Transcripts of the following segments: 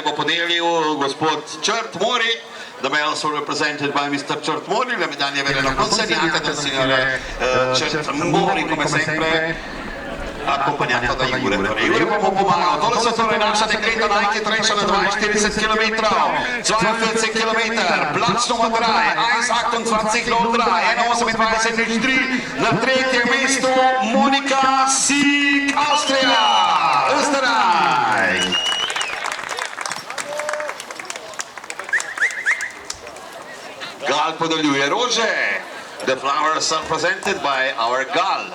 v podelil gospod Črt Mori. The medals were represented by Mr. Črt Mori, le medaglie vennero consegnate dal signore Črt Mori, come sempre accompagnato da Jure. Jure bomo pomagal, tole so torej naša dekleta najhitrejša na 42 km, 42 km, Platz Nummer 3, 1,28 Lot 3, 1,28,3, na tretjem mestu Monika Sieg, Avstrija, Österreich. Gal podeljuje rože. The flowers are presented by our Gal.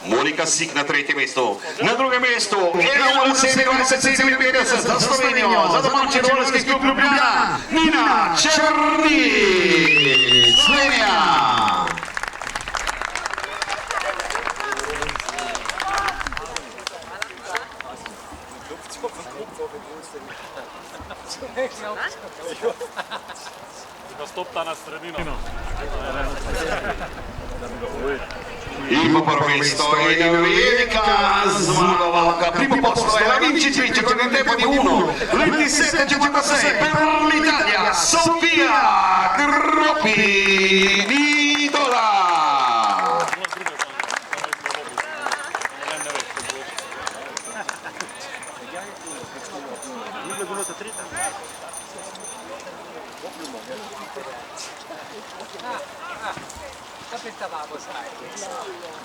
Monika Sieg na tretjem mestu. Na drugem mestu 1,27,57 za Slovenijo, za domači rolerski klub Ljubljana, Nina Črnič, Slovenija. Stopta na sredino. In po prvo mesto je velika zmagovalka. Primo posto è la vincitrice con il tempo di 1:27,56 per l'Italia, Sofia Groppi Nidola.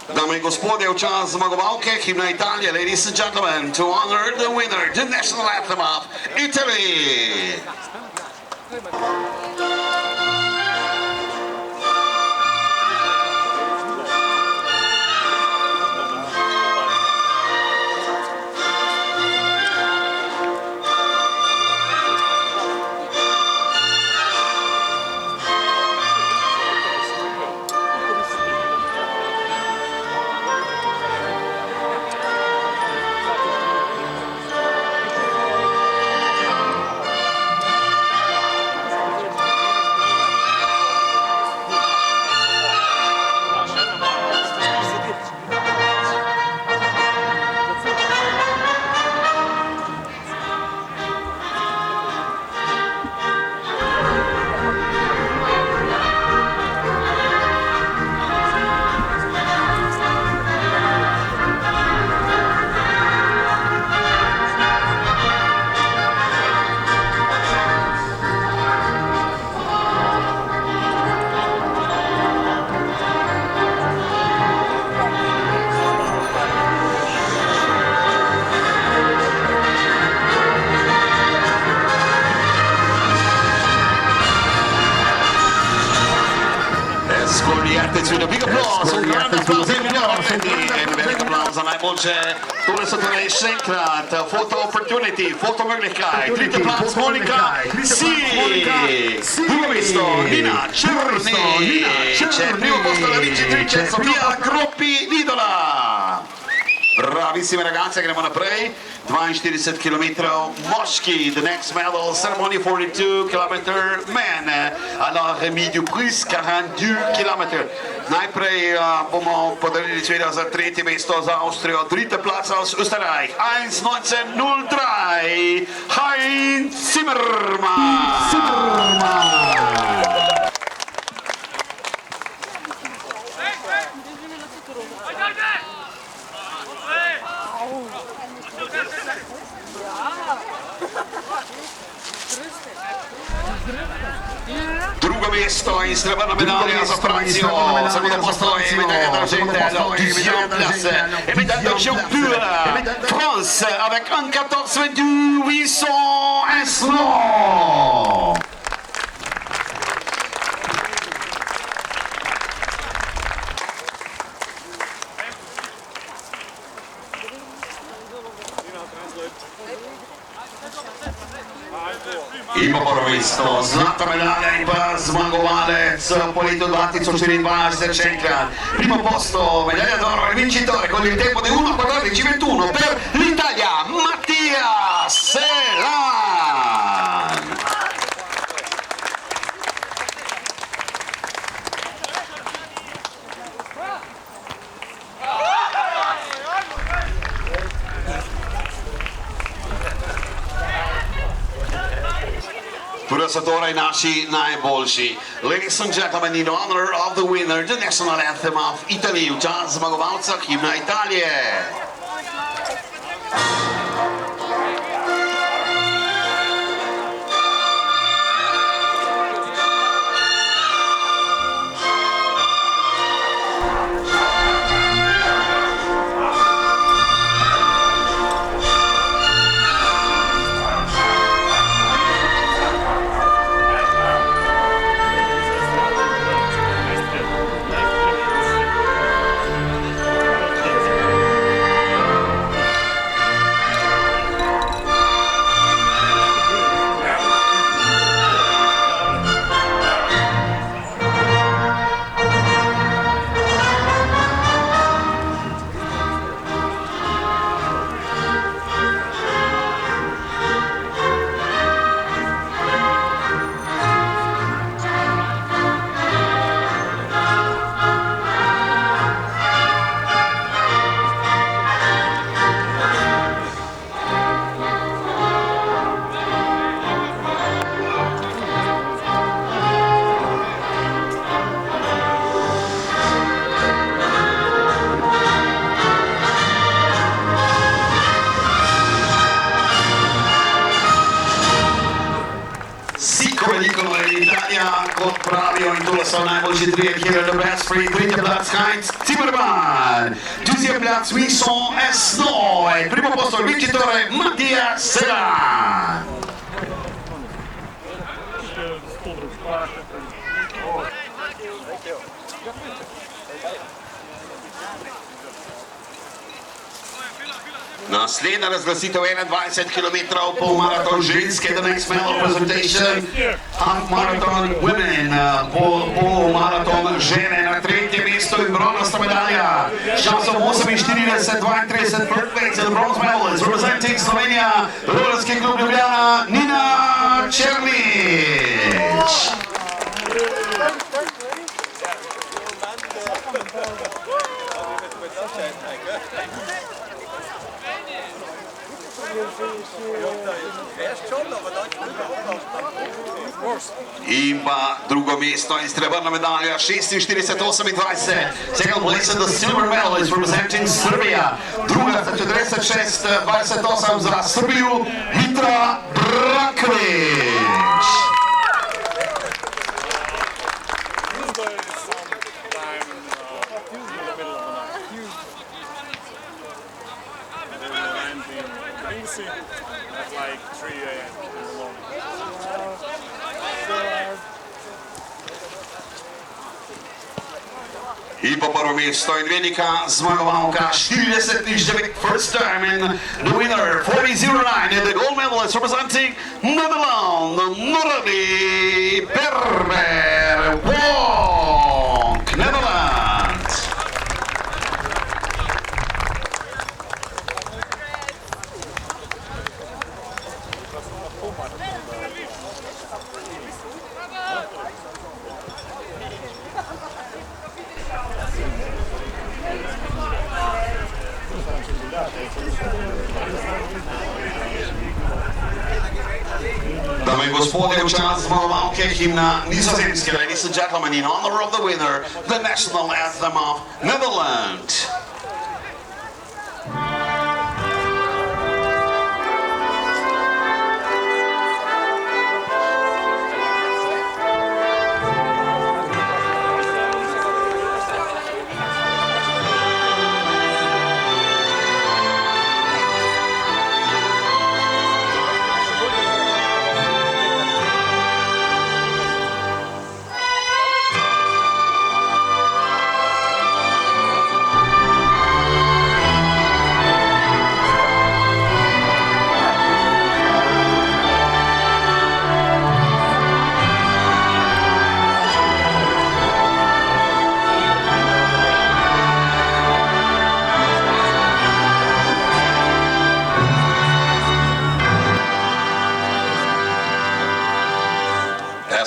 Dame in gospodje, v čas zmagovalke, himna Italije, ladies and gentlemen, to honor the winner, the national anthem of Italy. With a big applause, un grande applauso ai migliori atleti e un bel applauso najbolje tole so torej še enkrat foto opportunity, fotomöglichkeit, dritte Platz Monika Sieg, drugo mesto Nina Črnič, primo posto la vincitrice Sofia Groppi Nidola. Bravissime ragazze, gremo naprej. 42 km moški, the next medal ceremony, 42 km men, alors remis du prix 42 km. Najprej bomo podelili seveda za tretje mesto za Avstrijo, dritte Platz aus Österreich, 1:19:03, Heinz Zimmermann. Drugo mesto in srebrna medaglia za Francijo, secondo posto je medaglia d'argent à la deuxième place et médaille d'argent pour France avec 1:14:22 Eslo. Ima prvo mesto, zlata medalja in pa zmagovalec po letu 2024 še enkrat. Primo posto, medaglia d'oro e vincitore con il tempo di 1:14:21 per l'Italia, Mattia Selan. so torej naši najboljši. Ladies and gentlemen, in honor of the winner, the national anthem of Italy, v čast zmagovalca himna Italije. Kot pravijo in tole so najboljši trije, kjer je the best free, tretji plac Heinz Zimmermann, četrti plac Vincent Esnoy, primo posto il vincitore Mattia Segan. Naslednja razglasitev 21 km polmaraton ženske, the next medal presentation, half marathon women, polmaraton žene na tretjem mestu in bronasta medalja. Časom 48-32 first place and bronze medal is representing Slovenija, Rolerski klub Ljubljana, Nina Černič. In pa drugo mesto in srebrna medalja 46-28. Second place in the silver medal is representing Serbia. Druga za 46-28 za Srbiju Mitra Braković. At like 3 a.m. in the morning. In po prvo mesto in velika zmagovalka 40-9 first time in the winner 40-09 and the gold medalist representing Netherlands, Nordi Berber Wonk, Netherlands. Dame in gospodje, v čast zmagovalke himna Nizozemske, ladies and gentlemen, in honor of the winner, the national anthem of Netherlands.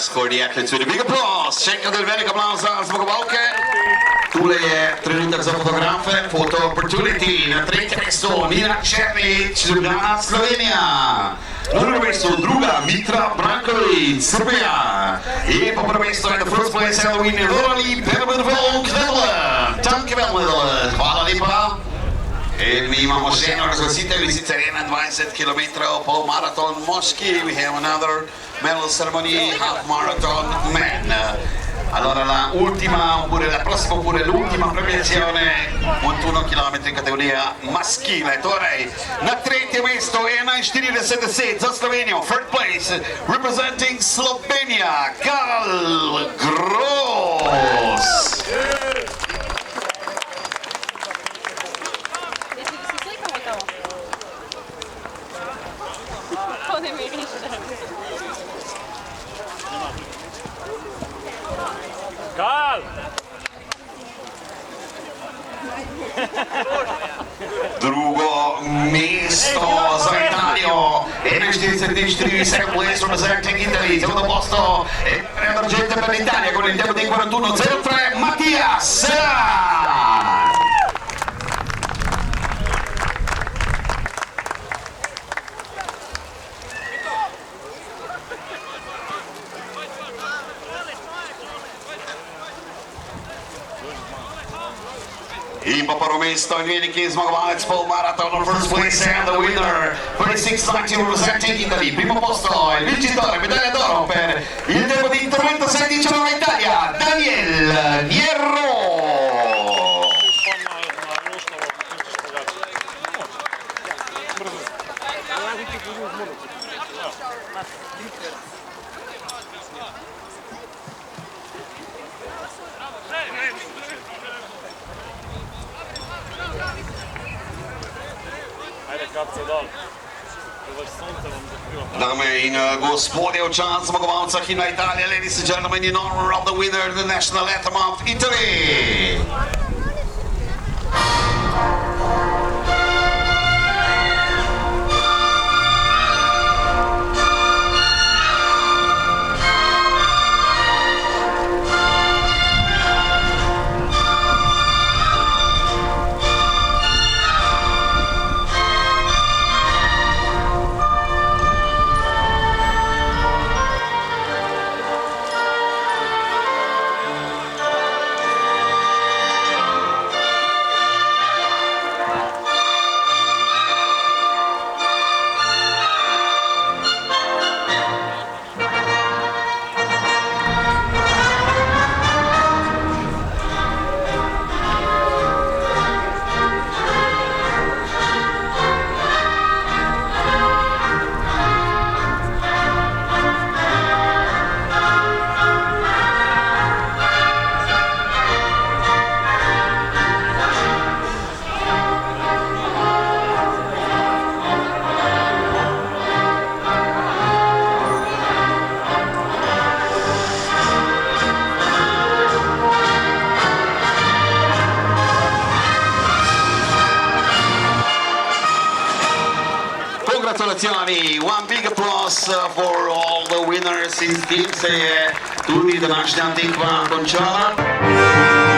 For the athletes with a big applause. Schenken er een weinig applaus aan zmagovalke. Tule je trenutek minuta za fotografe, photo opportunity. Na tretje mesto Nina Černić, Ljubljana, Slovenija. Na drugo mesto druga Mitra Branković, Srbija. In pa prvo mesto in the first place Halloween Roralie Berbenveld, Nederland. Dankjewel Nederland, hvala lepa. In mi imamo še eno razglasitev, in sicer 21 km polmaraton moški. We have another medal ceremony, half marathon men. Allora la prossima oppure l'ultima premiazione 21 km categoria maschile. Torej, na tretje mesto 41 za Slovenijo, third place representing Slovenia, Gal Gross. Gal! Drugo mesto za Italijo, 41 second place representing Italy, secondo posto emergente per l'Italia con il tempo di 41.03 Mattias. In pa prvo mesto in veliki zmagovalec polmaratona, first place and the winner, 26:90 representing Italy. Primo posto, il vincitore, medaglia d'oro per il tempo di intervento 16:19 Italia, Daniel Nierro. Dame in gospodje, v čast zmagovalca himna Italije, ladies and gentlemen, in honor of the winner, the national anthem of Italy. Congratulazioni, one big applause for all the winners in teams, tutti današnja tekma končala.